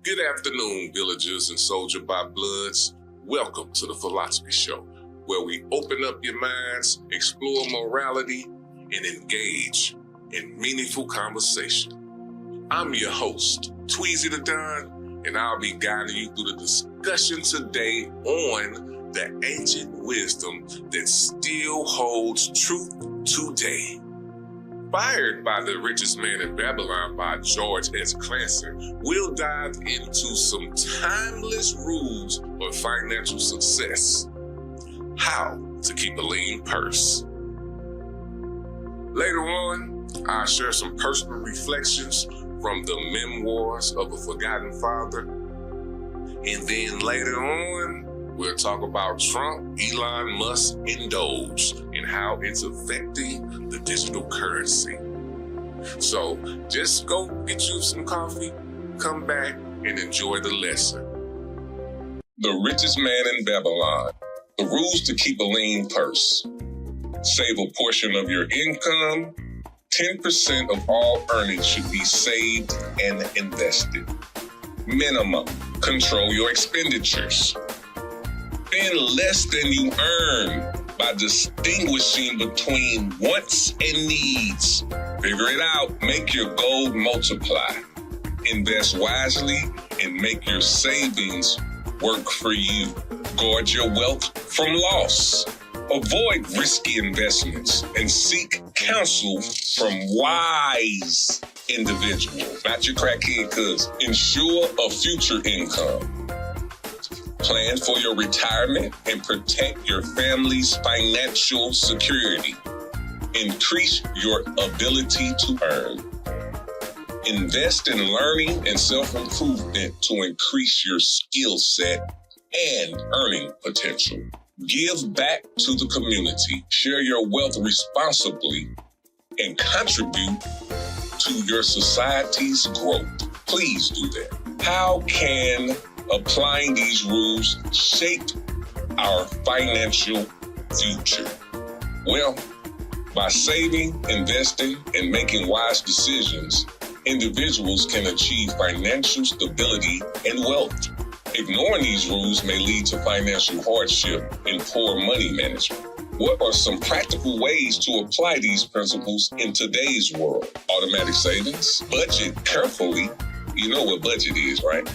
Good afternoon, villagers and soldier by bloods. Welcome to the Philosophy Show, where we open up your minds, explore morality, and engage in meaningful conversation. I'm your host, Tweezy the Don, and I'll be guiding you through the discussion today on the ancient wisdom that still holds truth today. Inspired by The Richest Man in Babylon by George S. Clason, we'll dive into some timeless rules for financial success. How to keep a lean purse. Later on, I'll share some personal reflections from the Memoirs of a Forgotten Father. And then later on, we'll talk about Trump, Elon Musk, and DOGE and how it's affecting the digital currency. So just go get you some coffee, come back, and enjoy the lesson. The Richest Man in Babylon. The rules to keep a lean purse. Save a portion of your income. 10% of all earnings should be saved and invested. Minimum. Control your expenditures. Spend less than you earn by distinguishing between wants and needs. Figure it out. Make your goal multiply. Invest wisely and make your savings work for you. Guard your wealth from loss. Avoid risky investments and seek counsel from wise individuals, not your crackhead cousins. Ensure a future income. Plan for your retirement and protect your family's financial security. Increase your ability to earn. Invest in learning and self-improvement to increase your skill set and earning potential. Give back to the community. Share your wealth responsibly and contribute to your society's growth. Please do that. How can applying these rules shape our financial future? Well, by saving, investing, and making wise decisions, individuals can achieve financial stability and wealth. Ignoring these rules may lead to financial hardship and poor money management. What are some practical ways to apply these principles in today's world? Automatic savings, budget carefully. You know what budget is, right?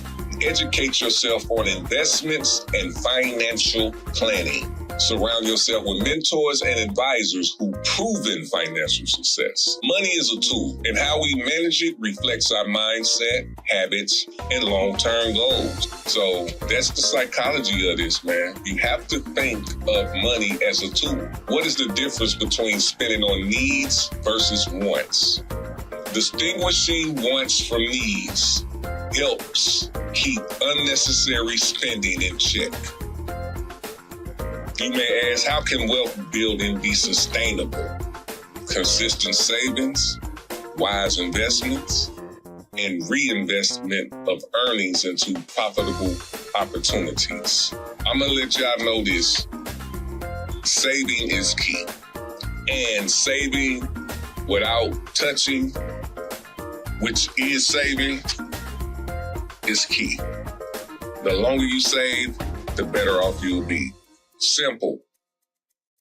Educate yourself on investments and financial planning. Surround yourself with mentors and advisors who proven financial success. Money is a tool, and how we manage it reflects our mindset, habits, and long-term goals. So that's the psychology of this, man. You have to think of money as a tool. What is the difference between spending on needs versus wants? Distinguishing wants from needs helps keep unnecessary spending in check. You may ask, how can wealth building be sustainable? Consistent savings, wise investments, and reinvestment of earnings into profitable opportunities. I'm gonna let y'all know this. Saving is key. And saving without touching, which is saving, is key. The longer you save, the better off you'll be. Simple.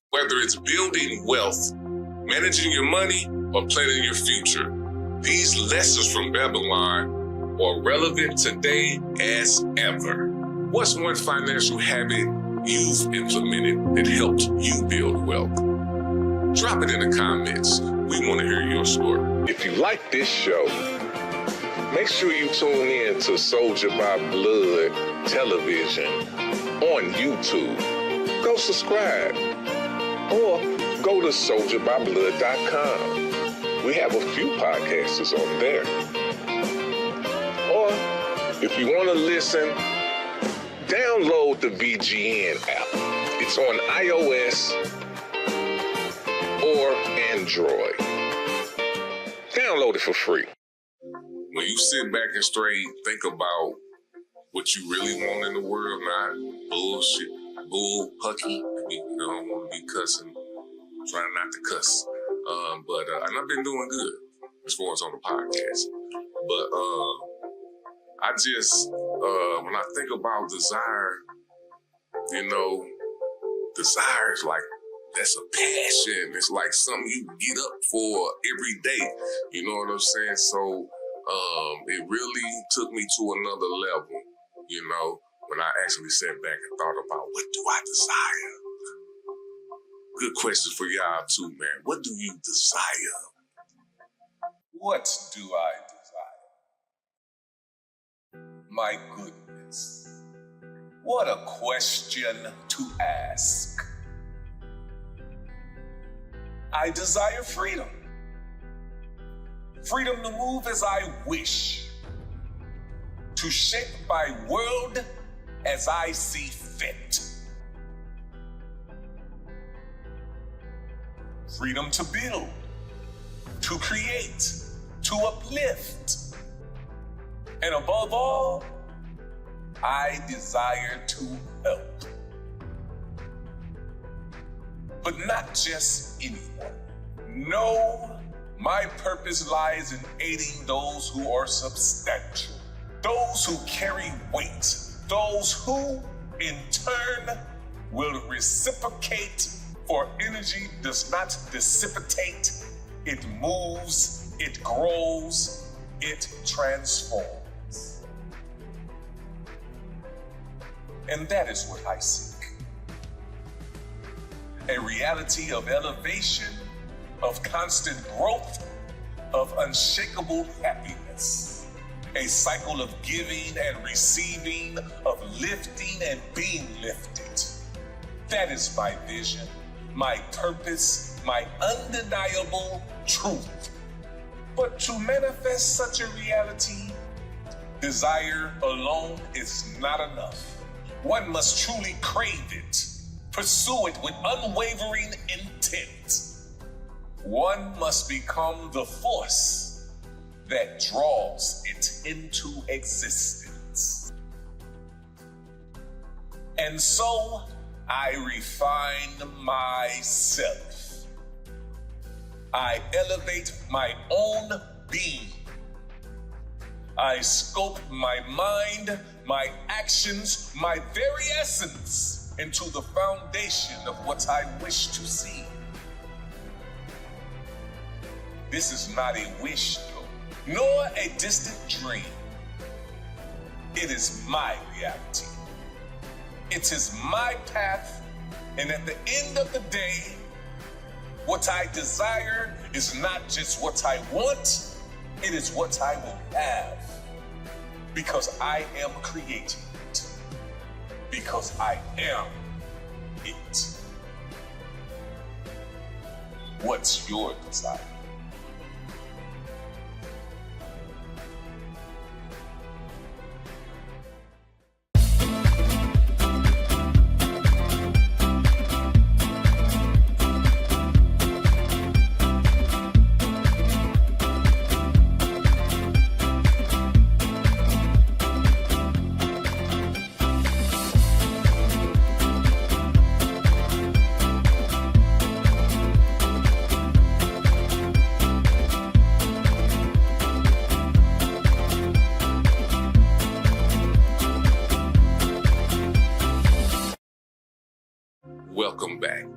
Whether it's building wealth, managing your money, or planning your future, these lessons from Babylon are relevant today as ever. What's one financial habit you've implemented that helped you build wealth? Drop it in the comments. We want to hear your story. If you like this show, make sure you tune in to Soldier by Blood television on YouTube. Go subscribe or go to soldierbyblood.com. We have a few podcasters on there. Or if you want to listen, download the VGN app. It's on iOS or Android. Download it for free. When you sit back and straight think about what you really want in the world, not bullshit, bull pucky. I don't want to be cussing, trying not to cuss. And I've been doing good as far as on the podcast. But I just when I think about desire, desire is like, that's a passion. It's like something you get up for every day. You know what I'm saying? So it really took me to another level, when I actually sat back and thought about, what do I desire? Good question for y'all too, man. What do you desire? What do I desire? My goodness. What a question to ask. I desire freedom. Freedom to move as I wish. To shape my world as I see fit. Freedom to build, to create, to uplift. And above all, I desire to help. But not just anyone. No, my purpose lies in aiding those who are substantial, those who carry weight, those who, in turn, will reciprocate, for energy does not dissipate, it moves, it grows, it transforms. And that is what I seek. A reality of elevation, of constant growth, of unshakable happiness. A cycle of giving and receiving, of lifting and being lifted. That is my vision, my purpose, my undeniable truth. But to manifest such a reality, desire alone is not enough. One must truly crave it, pursue it with unwavering intent. One must become the force that draws it into existence. And so I refine myself. I elevate my own being. I scope my mind, my actions, my very essence into the foundation of what I wish to see. This is not a wish, though, nor a distant dream. It is my reality. It is my path, and at the end of the day, what I desire is not just what I want, it is what I will have. Because I am creating it. Because I am it. What's your desire?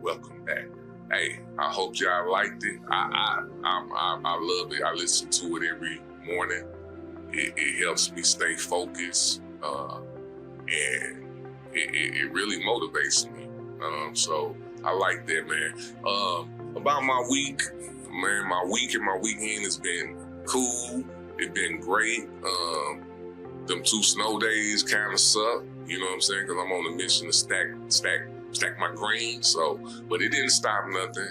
Welcome back. Hey, I hope y'all liked it. I love it. I listen to it every morning. It helps me stay focused, and it really motivates me. So I like that, man. About my week, man, my week and my weekend has been cool. It's been great. Them 2 snow days kind of suck, you know what I'm saying? Because I'm on a mission to stack my greens. So, but it didn't stop nothing.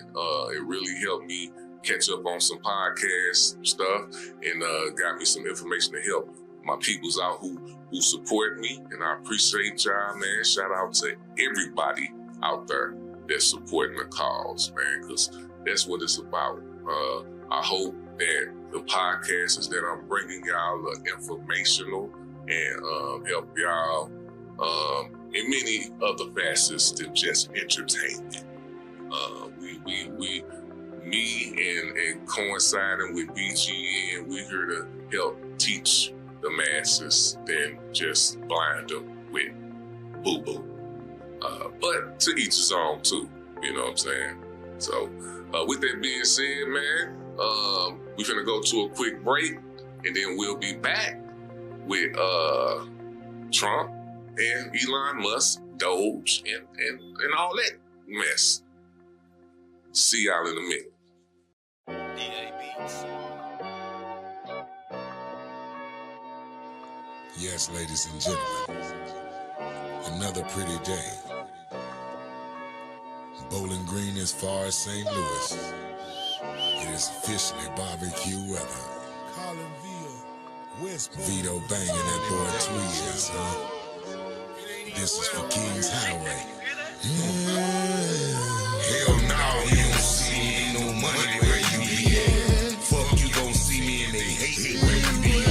It really helped me catch up on some podcast stuff and got me some information to help my peoples out who support me. And I appreciate y'all, man. Shout out to everybody out there that's supporting the cause, man, because that's what it's about. I hope that the podcasts that I'm bringing y'all are informational and help y'all in many other facets than just entertainment. Me and coinciding with BGN, we're here to help teach the masses than just blind them with boo-boo. But to each his own too, you know what I'm saying? So with that being said, man, we're gonna go to a quick break and then we'll be back with Trump and Elon Musk, DOGE, and all that mess. See y'all in a minute. Yes, ladies and gentlemen, another pretty day. Bowling Green as far as St. Louis. It is officially barbecue weather. Vito banging that boy Tweez, huh? This is for Kings Highway. Hell no, you don't see me, ain't no money where you be at. Fuck, you gon' see me and they hate where you be at.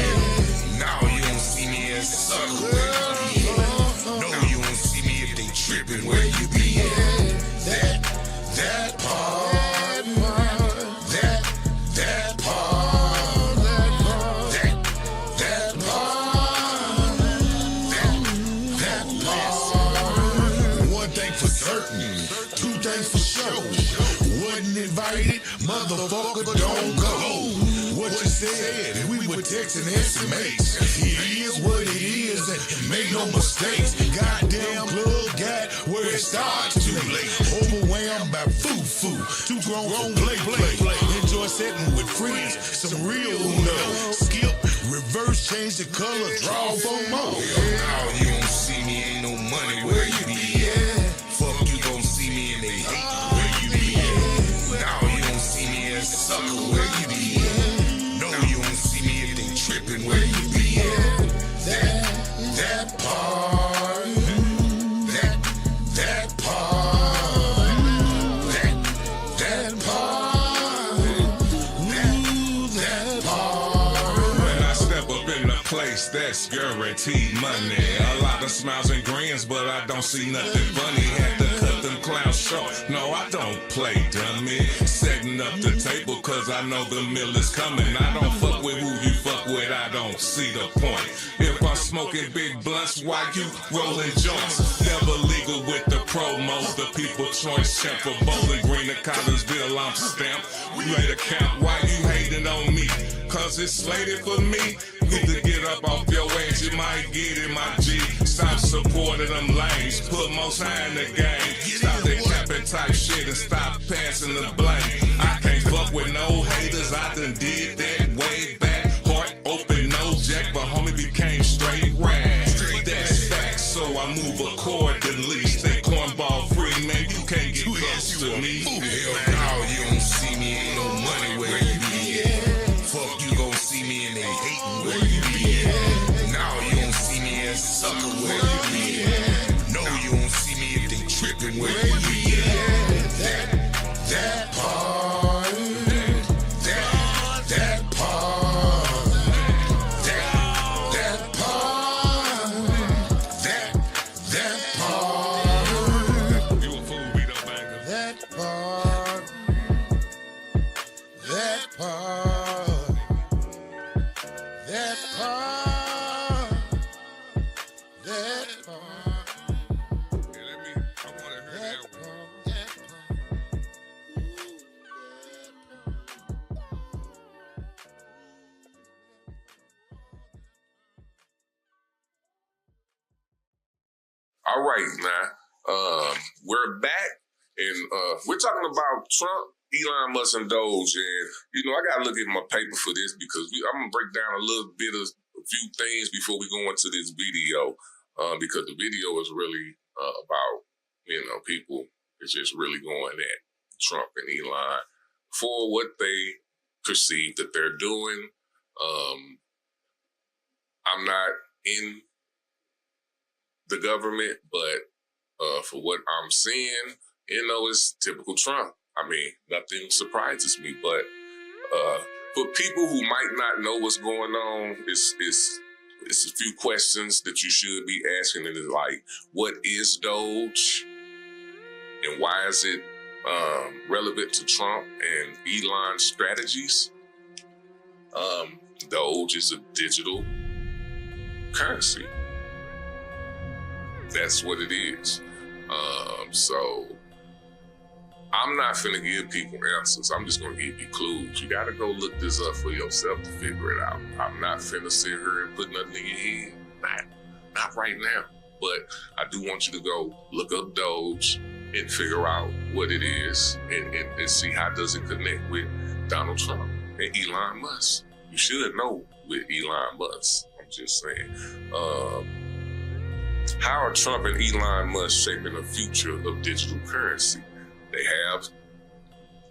Now you don't see me as a sucker where you be at. No, you don't see me if they trippin' where you be at. That part. Invited, motherfucker, don't go. What you said, and we were texting estimates. It is what it is, and make no mistakes. Goddamn club got where it starts too late. Overwhelmed by foo-foo, too grown play. Enjoy setting with friends, some real love. Skip, reverse, change the color, draw for more. Now you don't see me, ain't no money where you be at. Fuck, you gon' see me and they hate where you be at. Now you don't see me as a sucker where you be at. No, you don't see me if they trippin' where you be at. That part. That part. That part. That part. When I step up in the place, that's guaranteed money. A lot of smiles and grins, but I don't see nothing funny. Had to cut them clowns short. No, I don't play dummy. Setting up the table cause I know the meal is coming. I don't fuck with who you fuck with, I don't see the point. If I'm smoking big blunts, why you rolling joints? Never legal with the promos, the people choice champ for Bowling Green and Collinsville, I'm stamped. We made a count, why you hating on me? Cause it's slated for me. Either get up off your ass, you might get in my G. Stop supporting them lanes, put most high in the game. Stop that capping type shit and stop passing the blame. I can't fuck with no haters, I done did that way back. Heart open, no jack, but homie became straight rag. That's facts, so I move accordingly. Stay cornball free, man, you can't get close to me. Hell no, you don't see me, ain't no money where you be at. Fuck, you gon' see me and they hatin' where you be at. Now you don't see me as a sucker where you be at. No, you don't see me if they trippin' where you be at. That part. That part. That part. That part. You a fool, Vito Banger. That part. That part. That part. That part. I wanna hear that one. All right, now, we're back, and we're talking about Trump, Elon Musk, and DOGE, and, you know, I got to look at my paper for this because I'm going to break down a little bit of a few things before we go into this video, because the video is really about, you know, people is just really going at Trump and Elon for what they perceive that they're doing. I'm not in the government, but for what I'm seeing, you know, it's typical Trump. I mean, nothing surprises me, but for people who might not know what's going on, it's a few questions that you should be asking. And it's like, what is DOGE? And why is it relevant to Trump and Elon's strategies? DOGE is a digital currency. That's what it is. So I'm not finna give people answers. I'm just gonna give you clues. You gotta go look this up for yourself to figure it out. I'm not finna sit here and put nothing in your head. Not right now. But I do want you to go look up DOGE and figure out what it is and see how does it connect with Donald Trump and Elon Musk. You should know with Elon Musk. I'm just saying. How are Trump and Elon Musk shaping the future of digital currency? They have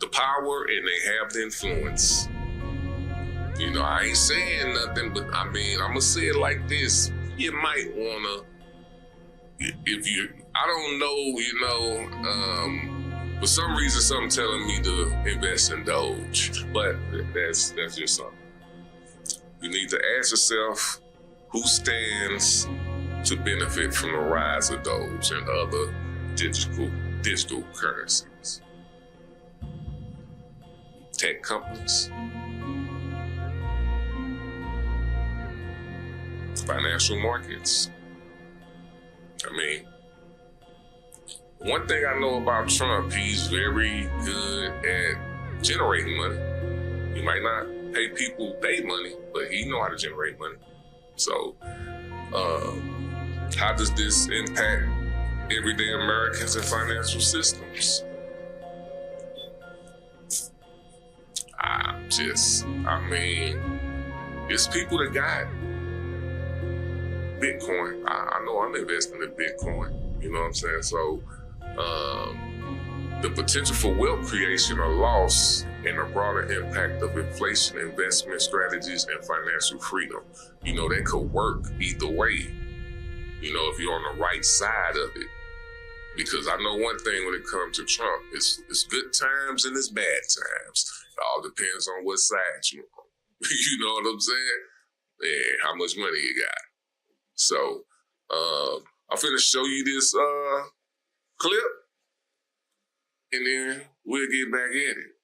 the power and they have the influence. You know, I ain't saying nothing, but I mean, I'm gonna say it like this. You might wanna, I don't know, for some reason, something telling me to invest in DOGE, but that's just something. You need to ask yourself who stands to benefit from the rise of DOGE and other digital currencies. Tech companies, financial markets. I mean, one thing I know about Trump, he's very good at generating money. He might not pay people their money, but he know how to generate money. So, how does this impact everyday Americans and financial systems? It's people that got Bitcoin. I know I'm investing in Bitcoin. You know what I'm saying? So the potential for wealth creation or loss and the broader impact of inflation, investment strategies, and financial freedom. You know, that could work either way. You know, if you're on the right side of it. Because I know one thing when it comes to Trump, it's good times and it's bad times. It all depends on what side you're on. You know what I'm saying? And how much money you got. So, I'm finna show you this clip, and then we'll get back at it.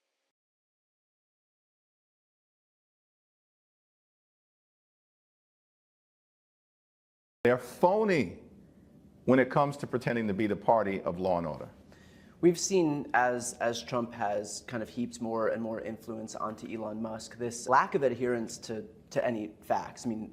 They're phony when it comes to pretending to be the party of law and order. We've seen as Trump has kind of heaped more and more influence onto Elon Musk, this lack of adherence to any facts. I mean,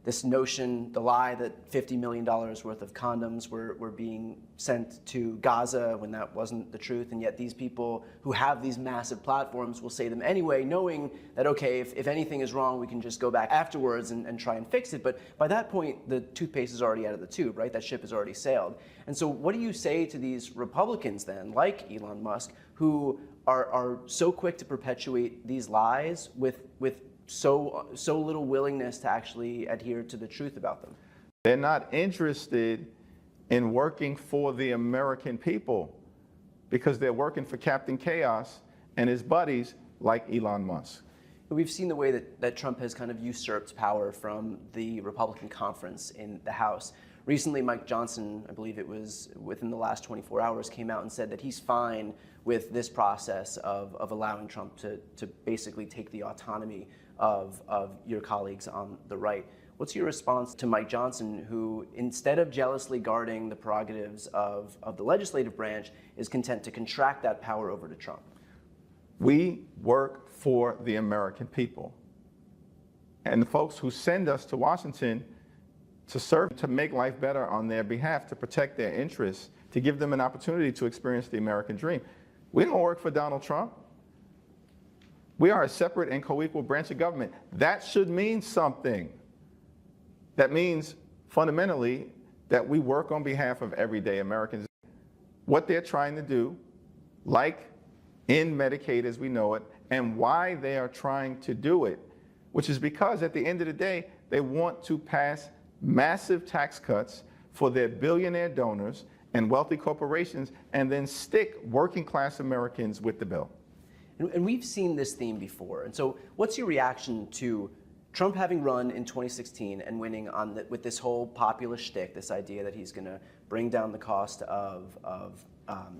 this notion, the lie that $50 million worth of condoms were being sent to Gaza when that wasn't the truth, and yet these people who have these massive platforms will say them anyway, knowing that, okay, if anything is wrong, we can just go back afterwards and try and fix it. But by that point, the toothpaste is already out of the tube, right? That ship has already sailed. And so what do you say to these Republicans then, like Elon Musk, who are so quick to perpetuate these lies with so little willingness to actually adhere to the truth about them? They're not interested in working for the American people because they're working for Captain Chaos and his buddies like Elon Musk. We've seen the way that Trump has kind of usurped power from the Republican conference in the House. Recently, Mike Johnson, I believe it was within the last 24 hours, came out and said that he's fine with this process of allowing Trump to basically take the autonomy of your colleagues on the right. What's your response to Mike Johnson, who, instead of jealously guarding the prerogatives of the legislative branch, is content to contract that power over to Trump? We work for the American people. And the folks who send us to Washington to serve, to make life better on their behalf, to protect their interests, to give them an opportunity to experience the American dream. We don't work for Donald Trump. We are a separate and co-equal branch of government. That should mean something. That means, fundamentally, that we work on behalf of everyday Americans. What they're trying to do, like in Medicaid as we know it, and why they are trying to do it, which is because at the end of the day, they want to pass massive tax cuts for their billionaire donors and wealthy corporations, and then stick working class Americans with the bill. And we've seen this theme before. And so what's your reaction to Trump having run in 2016 and winning with this whole populist shtick, this idea that he's going to bring down the cost of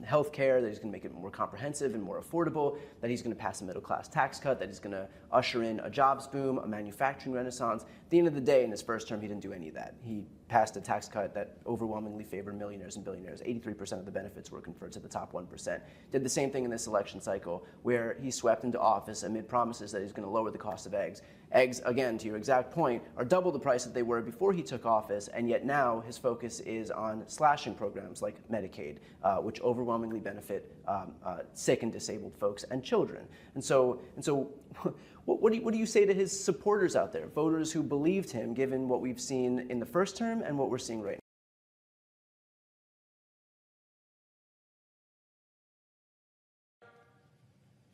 healthcare, that he's going to make it more comprehensive and more affordable, that he's going to pass a middle-class tax cut, that he's going to usher in a jobs boom, a manufacturing renaissance. At the end of the day, in his first term, he didn't do any of that. He passed a tax cut that overwhelmingly favored millionaires and billionaires. 83% of the benefits were conferred to the top 1%. Did the same thing in this election cycle, where he swept into office amid promises that he's going to lower the cost of eggs. Eggs, again, to your exact point, are double the price that they were before he took office, and yet now his focus is on slashing programs like Medicaid, which overwhelmingly benefit sick and disabled folks and children. And so what do you say to his supporters out there, voters who believed him, given what we've seen in the first term and what we're seeing right now?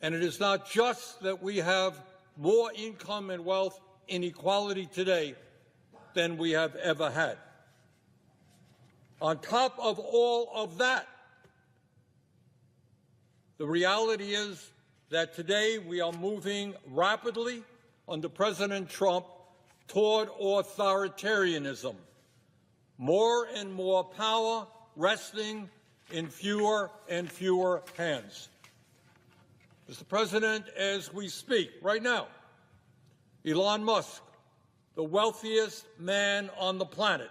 And it is not just that we have more income and wealth inequality today than we have ever had. On top of all of that, the reality is that today we are moving rapidly under President Trump toward authoritarianism. More and more power resting in fewer and fewer hands. Mr. President, as we speak right now, Elon Musk, the wealthiest man on the planet,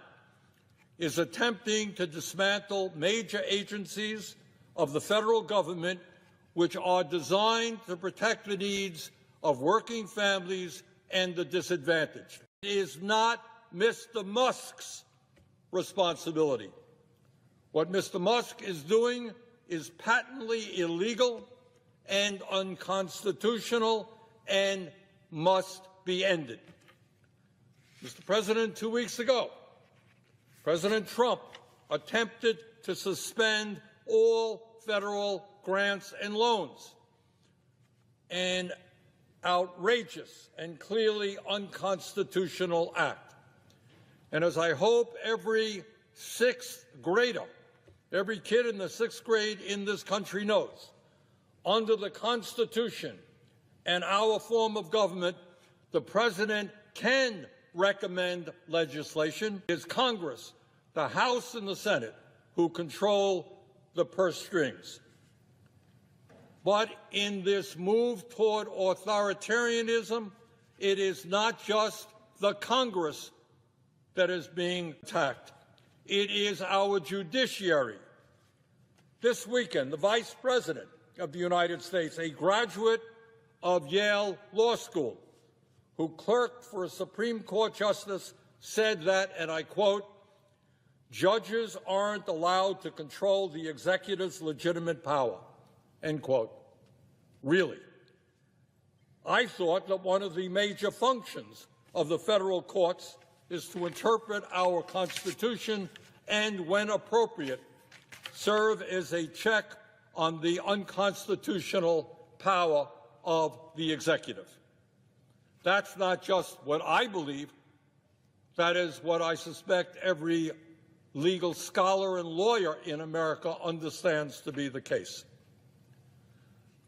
is attempting to dismantle major agencies of the federal government which are designed to protect the needs of working families and the disadvantaged. It is not Mr. Musk's responsibility. What Mr. Musk is doing is patently illegal and unconstitutional and must be ended. Mr. President, 2 weeks ago, President Trump attempted to suspend all federal grants and loans, an outrageous and clearly unconstitutional act. And as I hope every sixth grader, every kid in the sixth grade in this country knows, under the Constitution and our form of government, the President can recommend legislation. It is Congress, the House and the Senate, who control the purse strings. But in this move toward authoritarianism, it is not just the Congress that is being attacked. It is our judiciary. This weekend, the Vice President of the United States, a graduate of Yale Law School, who clerked for a Supreme Court justice, said that, and I quote, "Judges aren't allowed to control the executive's legitimate power," end quote. Really? I thought that one of the major functions of the federal courts is to interpret our Constitution and, when appropriate, serve as a check on the unconstitutional power of the executive. That's not just what I believe. That is what I suspect every legal scholar and lawyer in America understands to be the case.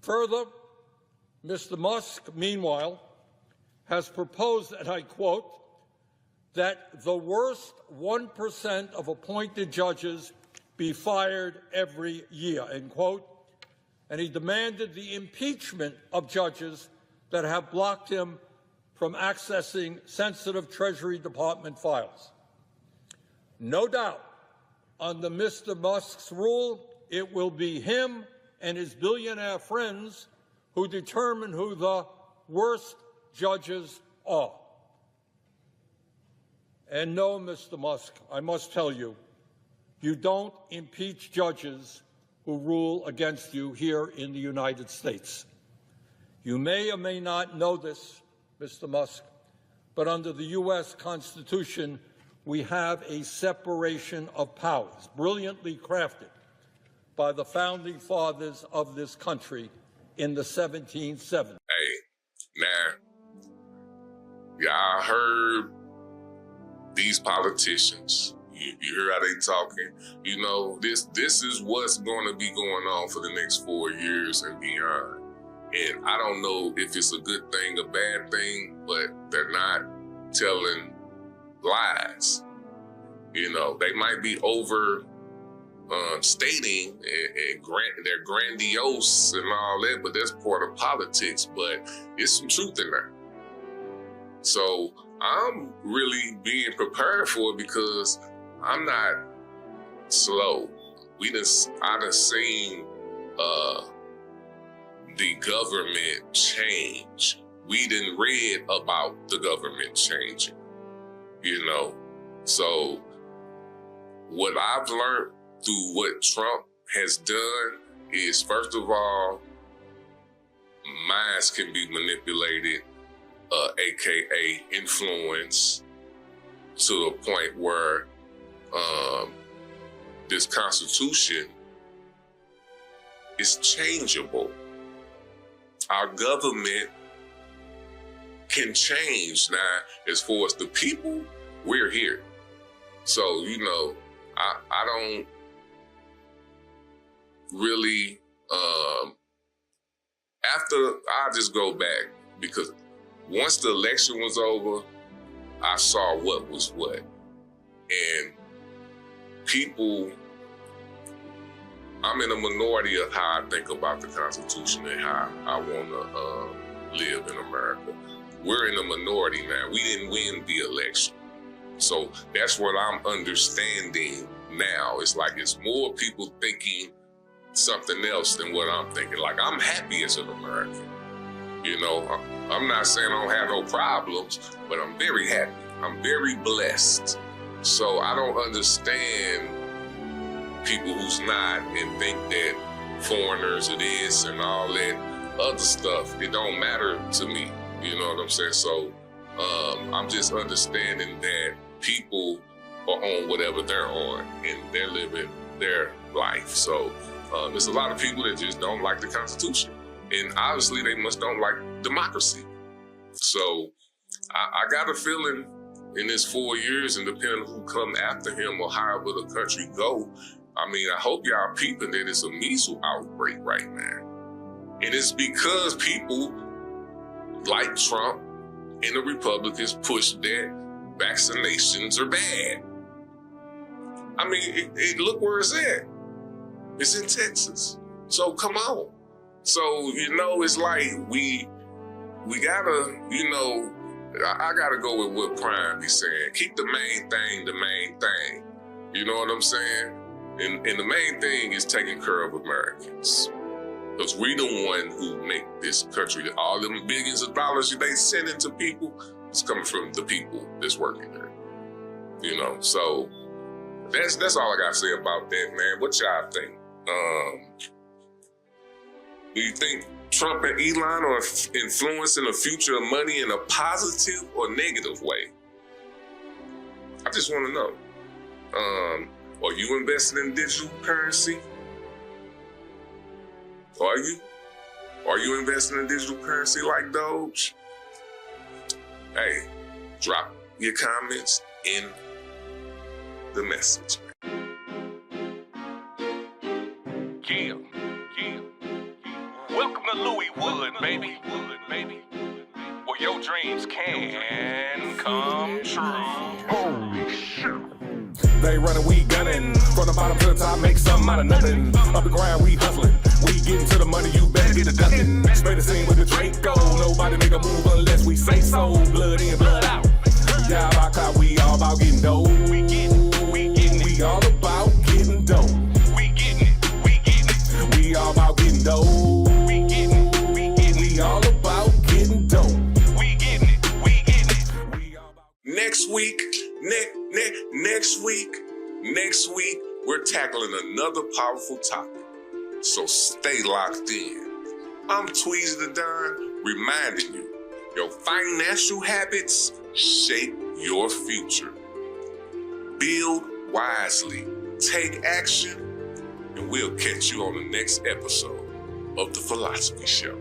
Further, Mr. Musk, meanwhile, has proposed, and I quote, that the worst 1% of appointed judges be fired every year, end quote, and he demanded the impeachment of judges that have blocked him from accessing sensitive Treasury Department files. No doubt, under Mr. Musk's rule, it will be him and his billionaire friends who determine who the worst judges are. And no, Mr. Musk, I must tell you, you don't impeach judges who rule against you here in the United States. You may or may not know this, Mr. Musk, but under the U.S. Constitution, we have a separation of powers, brilliantly crafted by the founding fathers of this country in the 1770s. Hey, now, y'all heard these politicians. You hear how they talking. You know, this is what's going to be going on for the next 4 years and beyond. And I don't know if it's a good thing or bad thing, but they're not telling lies. You know, they might be over stating and they're grandiose and all that, but that's part of politics. But it's some truth in there. So I'm really being prepared for it because I'm not slow. I done seen the government change. We done read about the government changing, you know. So what I've learned through what Trump has done is, first of all, minds can be manipulated, AKA influence, to the point where this Constitution is changeable. Our government can change. Now, as far as the people, we're here. So, you know, I don't really, I'll just go back, because once the election was over, I saw what was what. And people, I'm in a minority of how I think about the Constitution and how I want to live in America. We're in a minority now. We didn't win the election. So that's what I'm understanding now. It's like it's more people thinking something else than what I'm thinking. Like, I'm happy as an American. You know, I'm not saying I don't have no problems, but I'm very happy. I'm very blessed. So I don't understand people who's not and think that foreigners are this and all that other stuff. It don't matter to me. You know what I'm saying? So I'm just understanding that people are on whatever they're on and they're living their life. So there's a lot of people that just don't like the Constitution. And obviously they must don't like democracy. So I got a feeling in this 4 years, and depending on who come after him or however the country go, I mean, I hope y'all peeping that it's a measles outbreak right now. And it's because people like Trump and the Republicans push that vaccinations are bad. I mean, look where it's at. It's in Texas. So come on. So, you know, it's like we gotta, you know, I gotta go with what Prime be saying. Keep the main thing the main thing. You know what I'm saying? And the main thing is taking care of Americans. Because we the one who make this country. All them billions of dollars they sending to people, it's coming from the people that's working there. You know, so that's all I gotta say about that, man. What y'all think? Do you think Trump and Elon are influencing the future of money in a positive or negative way? I just want to know. Are you investing in digital currency? Are you? Are you investing in digital currency like DOGE? Hey, drop your comments in the message. Yeah. Welcome to Louis Wood, baby. Where your dreams can come true. Holy shit. They running, we gunning. From the bottom to the top, make something out of nothing. Up the ground, we hustling. We getting to the money, you better get a ducking. Spray the scene with the Draco. Nobody make a move unless we say so. Blood in, blood out. Yeah, about clout, we all about getting dough. We all about getting dough. We all about getting dough. We all about getting dough. Next week, we're tackling another powerful topic. So stay locked in. I'm Tweezy the Don, reminding you, your financial habits shape your future. Build wisely, take action, and we'll catch you on the next episode of The Philosophy Show.